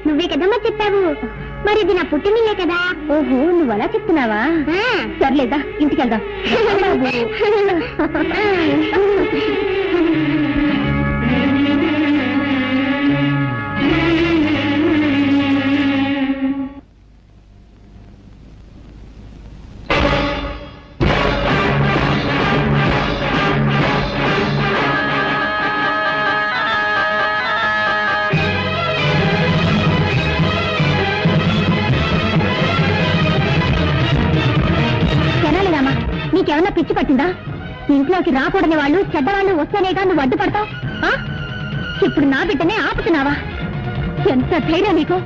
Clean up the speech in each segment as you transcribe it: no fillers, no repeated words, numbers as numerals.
నువ్వే కదమ్మా చెప్పావు. మరి ఇది నా పుట్టినిల్లే కదా. ఓహో, నువ్వు అలా చెప్తున్నావా? సర్లేదా, ఇంటికి వెళ్దాం. నీకేమన్నా పిచ్చి పట్టిందా? ఇంట్లోకి రాకూడని వాళ్ళు, చెడ్డవాళ్ళు వస్తేనేగా నువ్వు అడ్డుపడతావు. ఇప్పుడు నా బిడ్డనే ఆపుతున్నావా? ఎంత ధైర్యం నీకు?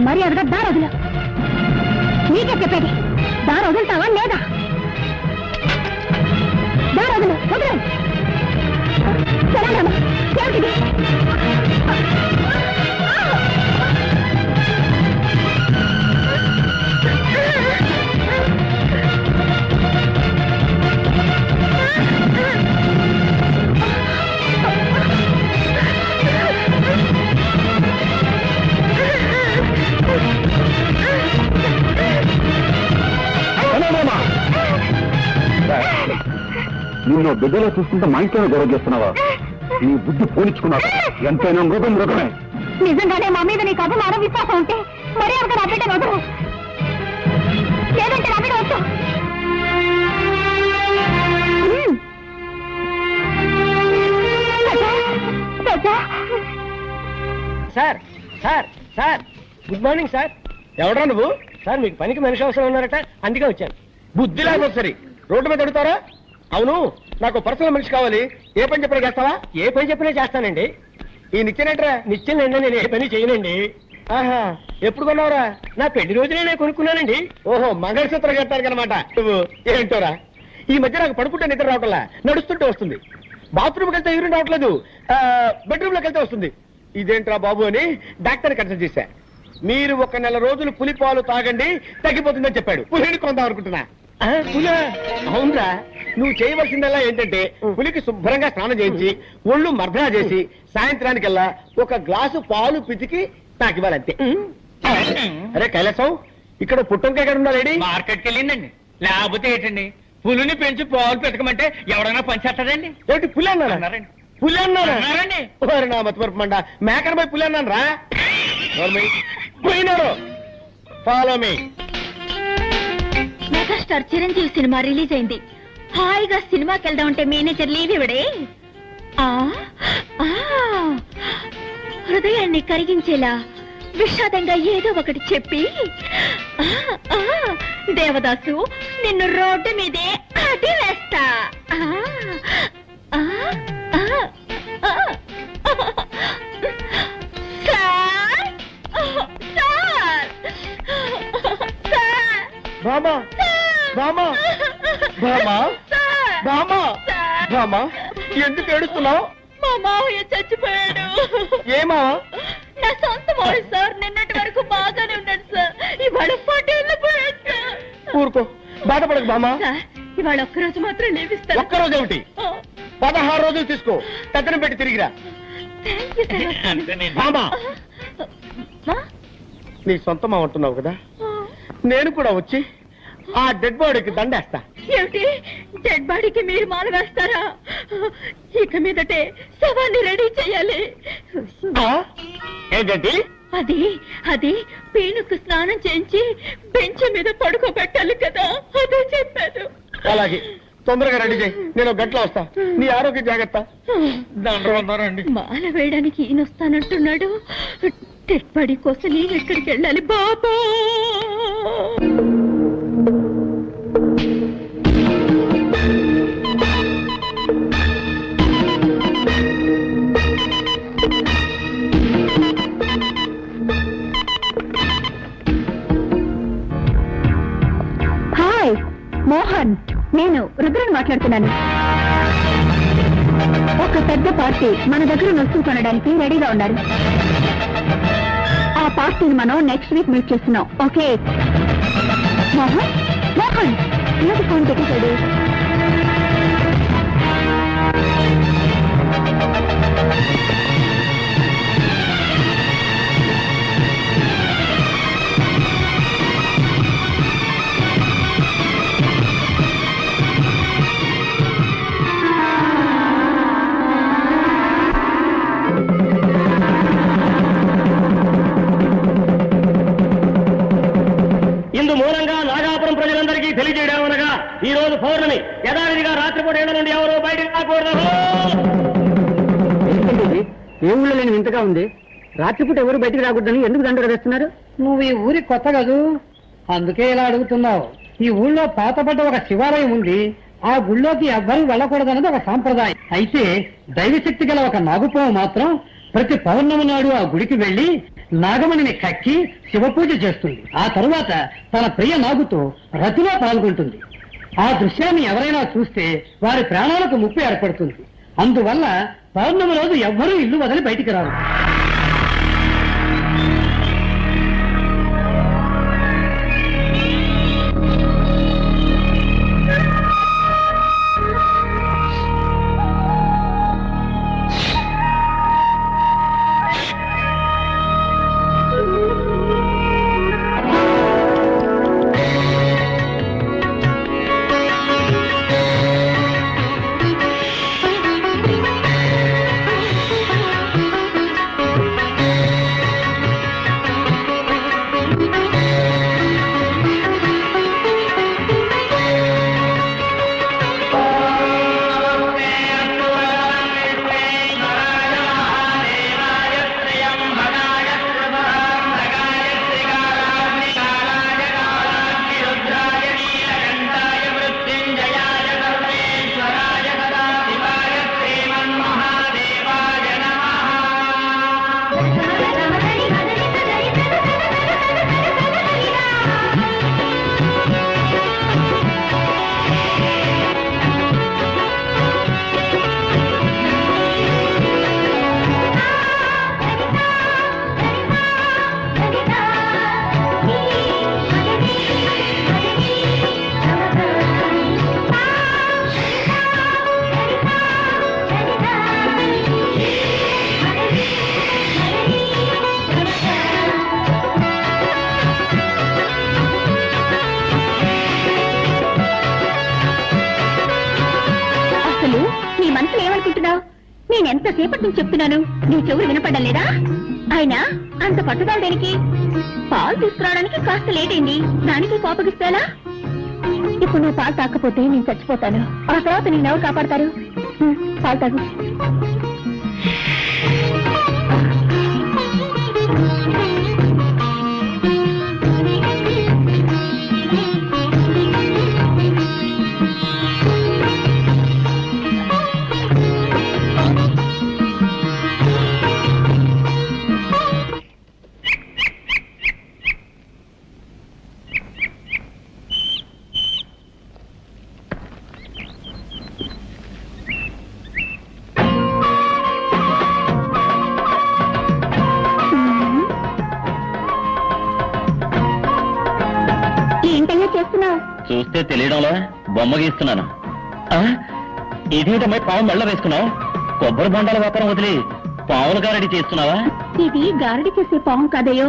మరి అదగా దారొదులు. నీకే చెప్పేది, దారొదులుతావా లేదా? దారొదులు, వదలు. సరేనమ్మా, ఏమిటిది? నిన్ను బిడ్డలో చూసుకుంటే మా ఇంట్లోనే గొడవ చేస్తున్నావా? నీ బుద్ధి పోనిచ్చుకున్నావు. ఎంతైనా మృగం మృగమే. నిజంగానే మా మీద నీకు అభిమానం, విశ్వాసం ఉంటే మరీ ఒక నా బిడ్డను వదలు. లేదంటే నా బిడ్డ వచ్చు. Sir sir sir good morning sir. ఎవడా నువ్వు? సార్ మీకు పనికి మనిషి అవసరం ఉన్నారట, అందుకే వచ్చాను. బుద్ధి లేకపోతే సరే రోడ్డు మీద అడుగుతారా? అవును, నాకు పర్సనల్ మనిషి కావాలి. ఏ పని చెప్పినా చేస్తావా? ఏ పని చెప్పినా చేస్తానండి. ఈ నిత్యనేట్రా? నిత్యనండి, నేను ఏ పని చేయనండి. ఆహా, ఎప్పుడు కొన్నావురా? నా పెళ్లి రోజునే నేను కొనుక్కున్నానండి. ఓహో, మంగళసూత్రం కట్టారు అనమాట నువ్వు. ఏంటోరా, ఈ మధ్య నాకు పడుకుంటే నిద్ర రావట్లా, నడుస్తుంటే వస్తుంది. బాత్రూమ్కి వెళ్తే యూరిన్ రావట్లేదు, బెడ్రూమ్ లోకి వెళ్తే వస్తుంది. ఇదేంట్రా బాబు అని డాక్టర్ కన్సల్ట్ చేశా. మీరు 1 నెల రోజులు పులిపాలు తాగండి, తగ్గిపోతుందని చెప్పాడు. పులిని కొందాం అనుకుంటున్నా. పులి? అవునరా, నువ్వు చేయవలసిందల్లా ఏంటంటే పులికి శుభ్రంగా స్నానం చేయించి ఒళ్ళు మర్దనా చేసి సాయంత్రానికల్లా 1 గ్లాసు పాలు పితికి నాకు ఇవ్వాలంతే. అరే కైలాసం, ఇక్కడ పుట్టంకాయ ఎక్కడ ఉండాలి? మార్కెట్కి వెళ్ళిందండి. లేకపోతే ఏంటండి, పులిని పెంచి పాలు పెతకమంటే ఎవడైనా పనిచేస్తాడండి? ఏంటి పులి అన్నారండి? పులి అన్నారండి? నా మతిమరపమండ, మేకన పోయి పులి అన్నాను రా. పోయినారు. Follow me. Megastar Chiranjeevi cinema release అయింది. హాయిగా సినిమాకి వెళ్దామంటే మేనేజర్ లీవ్ ఇవ్వడే. హృదయాన్ని కరిగించేలా విషాదంగా ఏదో ఒకటి చెప్పి, దేవదాసు నిన్ను రోడ్డు మీదే అడి వేస్తా. బామా బామా బామా బామా బామా, ఎందుకు ఏడుస్తున్నావు? మా మావయ్య చచ్చిపోయాడు. ఏమా? నా సొంత మావయ్య సార్. నిన్నటి వరకు బాగానే ఉన్నాడు సార్, ఇవాళ పటేళ్ళిపోయాడు సార్. ఊరుకో, బాధపడకు బామా. ఇవాళ ఒక్కరోజు మాత్రం లేవిస్తాను. ఒక్కరోజు ఏమిటి, 16 రోజులు తీసుకో, కథనం పెట్టి తిరిగిరా. బామా, నీ సొంతం అంటున్నావు కదా, నేను కూడా వచ్చి ఆ డెడ్ బాడీకి దండేస్తా. ఏమిటి, డెడ్ బాడీకి మీరు మాల వేస్తారా? ఇక మీదటే శవాన్ని రెడీ చేయాలి. ఏంటంటే అది అది పీనుకు స్నానం చేయించి బెంచ్ మీద పడుకోబెట్టాలి కదా, అదే చెప్పాను. అలాగే, తొందరగా రెడీ చేయి, నేను 1 గంటలో వస్తా. నీ ఆరోగ్య జాగ్రత్త. మాల వేయడానికి ఈయన వస్తానంటున్నాడు. డెడ్ బాడీ కోసం నేను ఎక్కడికి వెళ్ళాలి బాబా? హాయ్ మోహన్, నేను రుద్రని మాట్లాడుతున్నాను. ఒక పెద్ద పార్టీ మన దగ్గర వస్తువు కొనడానికి రెడీగా ఉన్నారు. ఆ పార్టీని మనం నెక్స్ట్ వీక్ మీట్ చేస్తున్నాం. ఓకే మోహన్? మోహన్ ఏది ఫోన్ పెట్టేశాడు? రాత్రిపూట ఏళ్ళ నుండి ఎవరు బయటకు రాకూడదు. ఏ ఊళ్ళో లేని వింతగా ఉంది. రాత్రిపూట ఎవరు బయటికి రాకూడదని ఎందుకు దండలు వేస్తున్నారు? నువ్వు ఈ ఊరి కొత్త కదూ, అందుకే ఇలా అడుగుతున్నావు. ఈ ఊళ్ళో పాతపడ్డ ఒక శివాలయం ఉంది. ఆ గుళ్ళోకి ఎవ్వరూ వెళ్ళకూడదన్నది ఒక సాంప్రదాయం. అయితే దైవశక్తి గల ఒక నాగుపాము మాత్రం ప్రతి పౌర్ణమి నాడు ఆ గుడికి వెళ్లి నాగమణిని కక్కి శివపూజ చేస్తుంది. ఆ తరువాత తన ప్రియ నాగుతో రతిలో పాల్గొంటుంది. ఆ దృశ్యాన్ని ఎవరైనా చూస్తే వారి ప్రాణాలకు ముప్పు ఏర్పడుతుంది. అందువల్ల పౌర్ణమి రోజు ఎవ్వరూ ఇల్లు వదిలి బయటికి రారు. నేనెంతసేపటి నుంచి చెప్తున్నాను, నీ చెవులు వినపడ్డం లేదా? అయినా అంత పట్టుదల దేనికి? పాలు తీసుకురావడానికి కాస్త లేట్ అయింది, దానికి కోపగిస్తాలా? ఇప్పుడు నువ్వు పాలు తాకపోతే నేను చచ్చిపోతాను. ఆ తర్వాత నేను ఎవరు కాపాడతారు? పాలు తాగు. చూస్తే తెలియడంలో బొమ్మ గీస్తున్నాను. ఇదేంటమ్మాయి పావు మెళ్ళ వేసుకున్నావు? కొబ్బరి బొండాల వ్యాపారం వదిలి పావులు గారడి చేస్తున్నావా? ఇది గారడి చేసే పాము కాదయ్యో,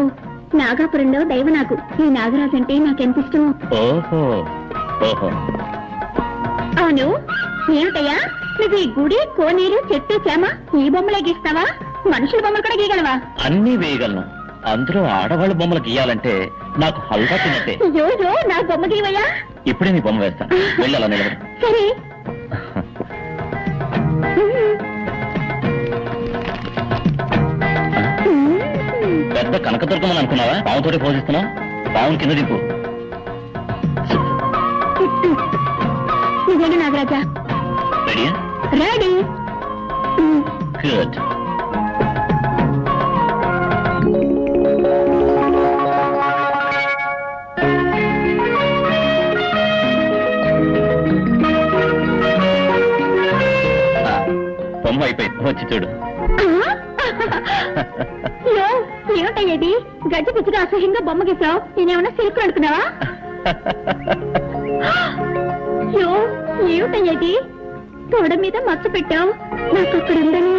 నాగాపురంలో దైవనాగు. ఈ నాగరాజు అంటే నాకెంత ఇష్టమో. ఓహో ఓహో. అవును, ఏమిటయ్యా నువ్వు ఈ గుడి, కోనేరు, చెట్టు, చేమ ఈ బొమ్మలే గీస్తావా? మనుషుల బొమ్మలు కూడా గీయగలవా? అన్నీ వేయగలను. అందులో ఆడవాళ్ళ బొమ్మలు గీయాలంటే నాకు హల్వా తిన్నట్టే. అయ్యో, నా బొమ్మ గీవయ్యా. ఇప్పుడే నీ బొమ్మ వేస్తా, వెళ్ళి అలా నిలబడు. సరే. పెద్ద కనకదుర్గమని అనుకున్నావా? పావుతోటి పోషిస్తున్నావు. పావును కింద దింపు. నువ్వేనా నాగరాజా? రెడీయా? రెడీ. గుడ్. బొమ్మ అయిపోయింది, వచ్చి చూడు. ఏమిటయ్యేది? గజ్జి పిచ్చిగా అసహ్యంగా బొమ్మ గీసావు. నేనేమన్నా సిల్క్ అనుకున్నావా? ఏమిటయ్యేది? తోడ మీద మచ్చ పెట్టావు. నాకు అక్కడ ఉందని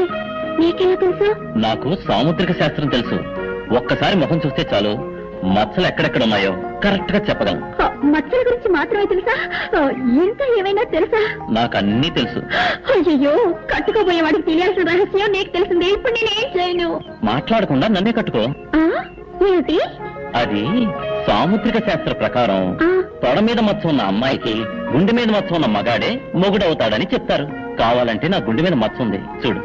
నీకెలా తెలుసు? నాకు సాముద్రిక శాస్త్రం తెలుసు. ఒక్కసారి ముఖం చూస్తే చాలు, మచ్చలు ఎక్కడెక్కడ ఉన్నాయో కరెక్ట్ గా చెప్పగలను. మచ్చల గురించి మాత్రమే తెలుసా? ఇంకా ఏమైనా తెలుసా? నాకు అన్నీ తెలుసు. అయ్యో, కట్టుకోబోయే వాడికి తెలియాల్సిన రహస్యం నీకు తెలిసింది. ఇప్పుడు నేనేం చేయను? మాట్లాడకుండా నన్నే కట్టుకో. ఏమిటి అది? సాముద్రిక శాస్త్ర ప్రకారం తొడ మీద మచ్చ ఉన్న అమ్మాయికి గుండె మీద మచ్చ ఉన్న మగాడే మొగుడవుతాడని చెప్తారు. కావాలంటే నా గుండె మీద మచ్చ ఉంది చూడు.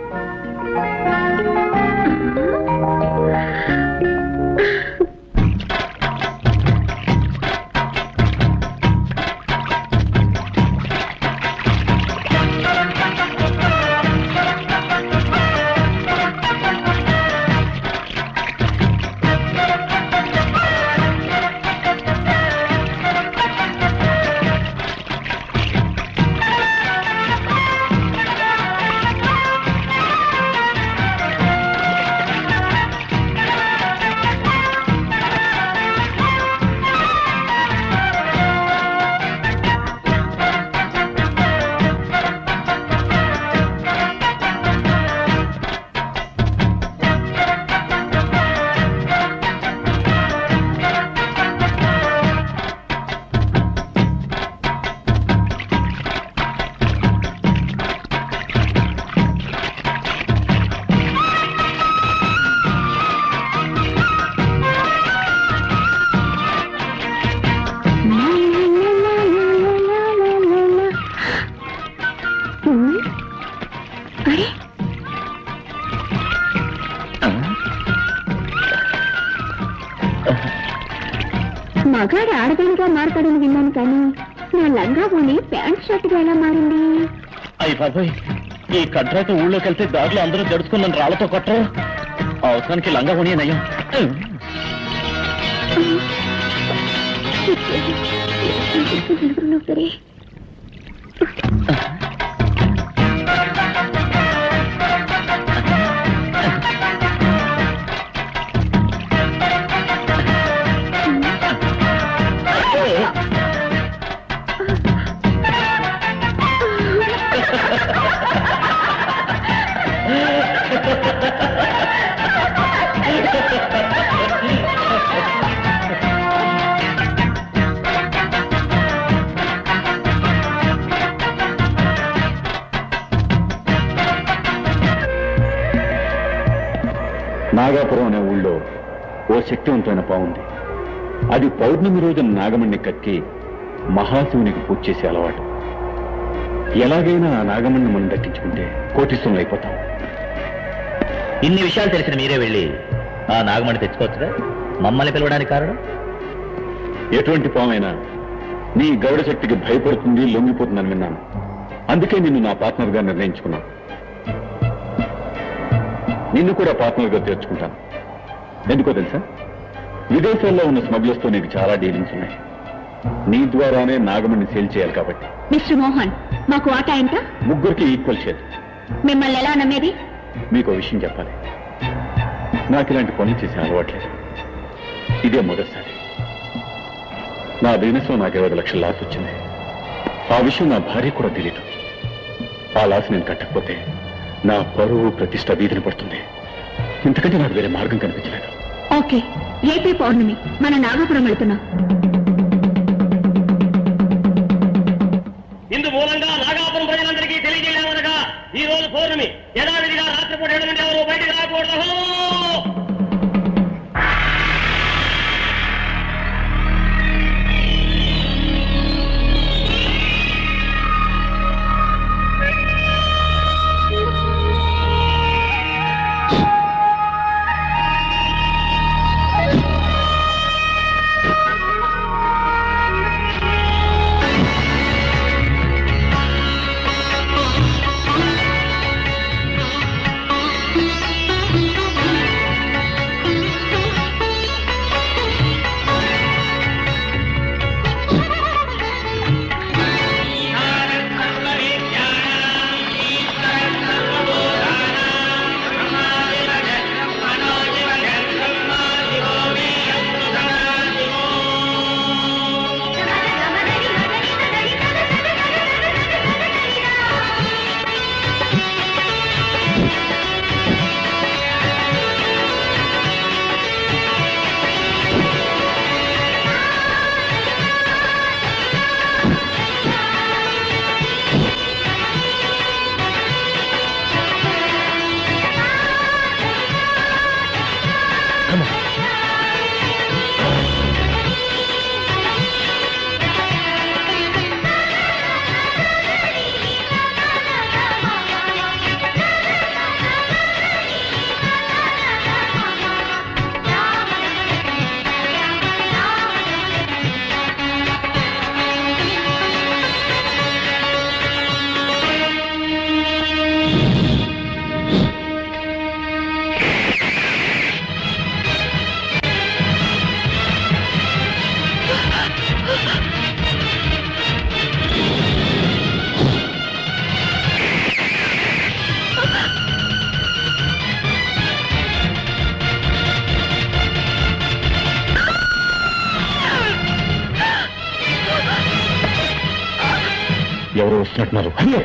అరే మగాడు ఆడదానిగా మారతాడని విన్నాను కానీ నా లంగా పోని ప్యాంట్ షర్ట్గా ఎలా మారింది? అయ్యి బాబోయ్, ఈ కడ్రాకి ఊళ్ళోకి వెళ్తే దారిలో అందరూ జడుచుకున్న రాళ్లతో కొట్టరు. అవసరానికి లంగా పోనీ నయ్యం. సరే నాగాపురం అనే ఊళ్ళో ఓ శక్తివంతమైన పావుంది. అది పౌర్ణమి రోజున నాగమణ్ణి కక్కి మహాశివునికి పూజ చేసే అలవాటు. ఎలాగైనా ఆ నాగమణ్ణి మనం దక్కించుకుంటే కోటీశ్వరులు అయిపోతాం. ఇన్ని విషయాలు తెలిసిన మీరే వెళ్ళి ఆ నాగమణి తెచ్చుకోవచ్చుగా. మమ్మల్ని పిలవడానికి కారణం? ఎటువంటి పామైనా నీ గౌడ శక్తికి భయపడుతుంది, లొంగిపోతుందని విన్నాను. అందుకే నిన్ను నా పార్ట్నర్గా నిర్ణయించుకున్నాను. నిన్ను కూడా పార్ట్నర్గా చేర్చుకుంటాను. ఎందుకో తెలుసా, విదేశాల్లో ఉన్న స్మగ్లర్స్తో నీకు చాలా డీలింగ్స్ ఉన్నాయి. నీ ద్వారానే నాగమణ్ణి సేల్ చేయాలి కాబట్టి. మిస్టర్ మోహన్, మాకు వాటా ఎంత? ముగ్గురికి ఈక్వల్ షేర్. మిమ్మల్ని ఎలా నమ్మేది? మీకు విషయం చెప్పాలి. నాకు ఇలాంటి పనులు చేసే అలవాట్లేదు. ఇదే మొదటిసారి. నా బిజినెస్లో నాకు 20 లక్షల లాస్ వచ్చింది. ఆ విషయం నా భార్య కూడా తెలియదు. ఆ లాస్ నేను కట్టకపోతే నా పరువు ప్రతిష్ట వీధిని పడుతుంది. ఇంతకంటే నాకు వేరే మార్గం కనిపించలేదు. ఓకే, ఏపీ పౌర్ణమి, మన నాగపురం వెళ్తున్నాం. ఇందు మూలంగా నాగాపురం ప్రజలందరికీ తెలియజేయమనగా ఈ రోజు పౌర్ణమి యథావిధిగా రాత్రిపూట 7 నుండి ఎవరు బయటకు రాకూడదు. ఎవరు వస్తున్నట్టున్నారు. అయ్యో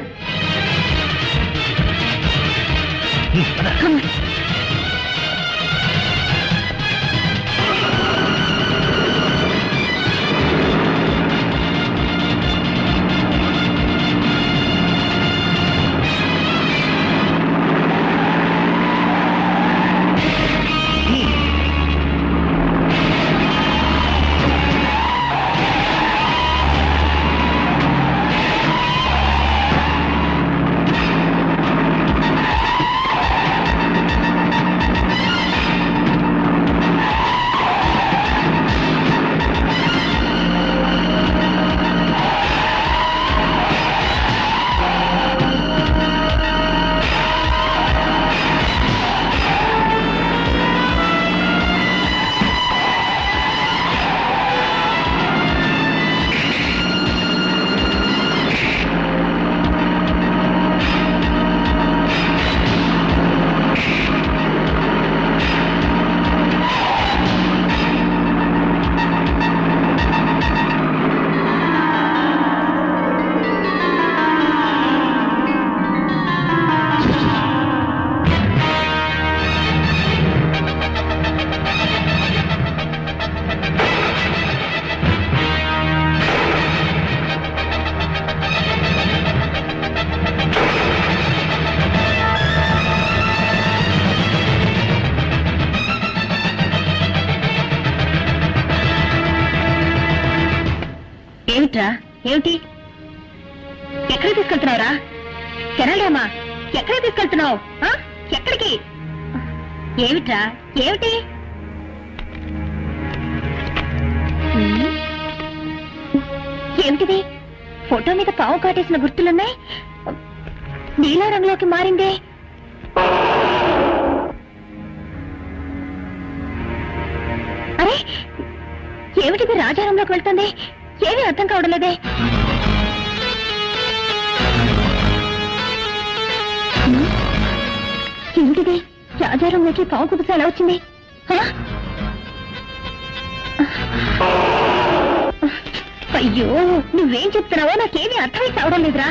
ఏమిట్రా? ఏమిటి? ఎక్కడికి తీసుకెళ్తున్నావురా? కెనడామా? ఎక్కడ తీసుకెళ్తున్నావు? ఎక్కడికి? ఏమిట్రా? ఏమిటి? ఏమిటిది? ఫోటో మీద పావు కాటేసిన గుర్తులున్నాయి. నీలా రంగులోకి మారిందే. అరే ఏమిటిది? రాజారంలోకి వెళ్తుంది. ఏమీ అర్థం కావడం లేదే. ఏమిటిది? రాజారంలోకి పావు కుబుస ఎలా వచ్చింది? అయ్యో నువ్వేం చెప్తున్నావో నాకేమీ అర్థమై కావడం లేదురా.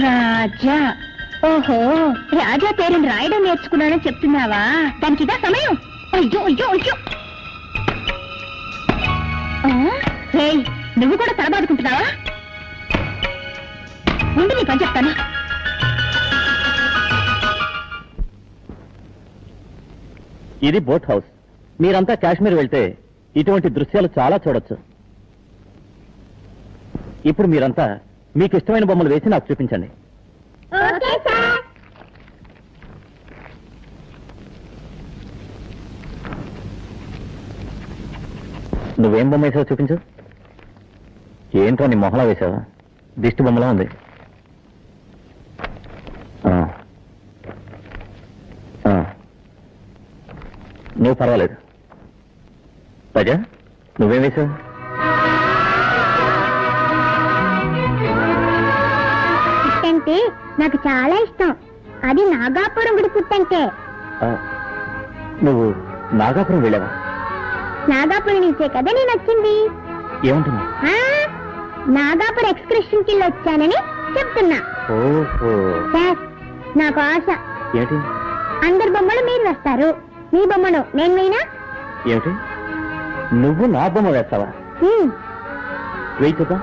రాజా. ఓహో రాజా పేరుని రాయడం నేర్చుకున్నానని చెప్తున్నావా? దానికి ఇదా సమయం? అయ్యో అయ్యో అయ్యో. నువ్వు కూడా తలబాదుకుంటున్నావా? ముందు నీ పని చెప్తాను. ఇది బోట్ హౌస్. మీరంతా కాశ్మీర్ వెళ్తే ఇటువంటి దృశ్యాలు చాలా చూడొచ్చు. ఇప్పుడు మీరంతా మీకు ఇష్టమైన బొమ్మలు వేసి నాకు చూపించండి. నువ్వేం బొమ్మ వేసావో చూపించు. ఏంట్రా నీ మొహలా వేసావా? దిష్టి బొమ్మలా ఉంది. నువ్వు పర్వాలేదు. రాజా నువ్వేం వేసావు? పుట్టంటే నాకు చాలా ఇష్టం. అది నాగాపురం గుడి పుట్టంటే. నువ్వు నాగాపురం వెళ్ళావా? నాగాపురం నుంచే కదా నేను వచ్చింది. ఏముంటుంది? నాగాపురం ఎక్స్కర్షన్ కి వచ్చానని చెప్తున్నా. సార్ నాకు ఆశ. ఏంటి? అందరి బొమ్మలు మీరు వేస్తారు, మీ బొమ్మను నేను వేయనా? ఏమిటి? నువ్వు నా బొమ్మ వేస్తావా? వెయ్యి చూద్దాం.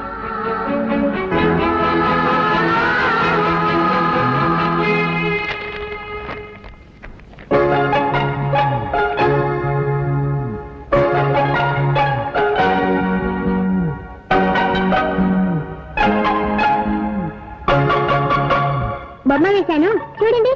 బొమ్మ వేశాను చూడండి.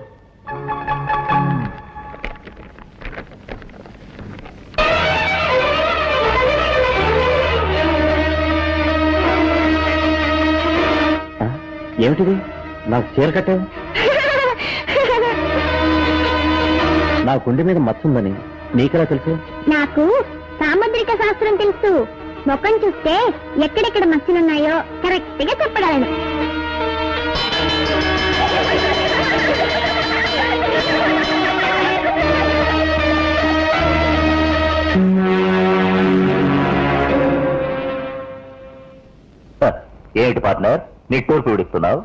ఏమిటిది నాకు చీర కట్టావు నా గుండె మీద మచ్చుందని నీకెలా తెలుసు? నాకు సాముద్రిక శాస్త్రం తెలుసు. ముఖం చూస్తే ఎక్కడెక్కడ మచ్చలున్నాయో కరెక్ట్ గా చెప్పగలను. ఏమిటి పార్ట్నర్ నిట్టూరు పీడిస్తున్నావు?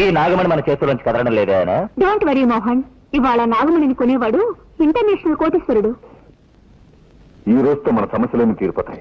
ఈ నాగమణి మన చేతుల్లోంచి కదలడం లేదా? డోంట్ వరీ మోహన్, ఇవాళ నాగమణిని కొనేవాడు ఇంటర్నేషనల్ కోటీశ్వరుడు. ఈ రోజుతో మన సమస్యలేమి తీరిపోతాయి.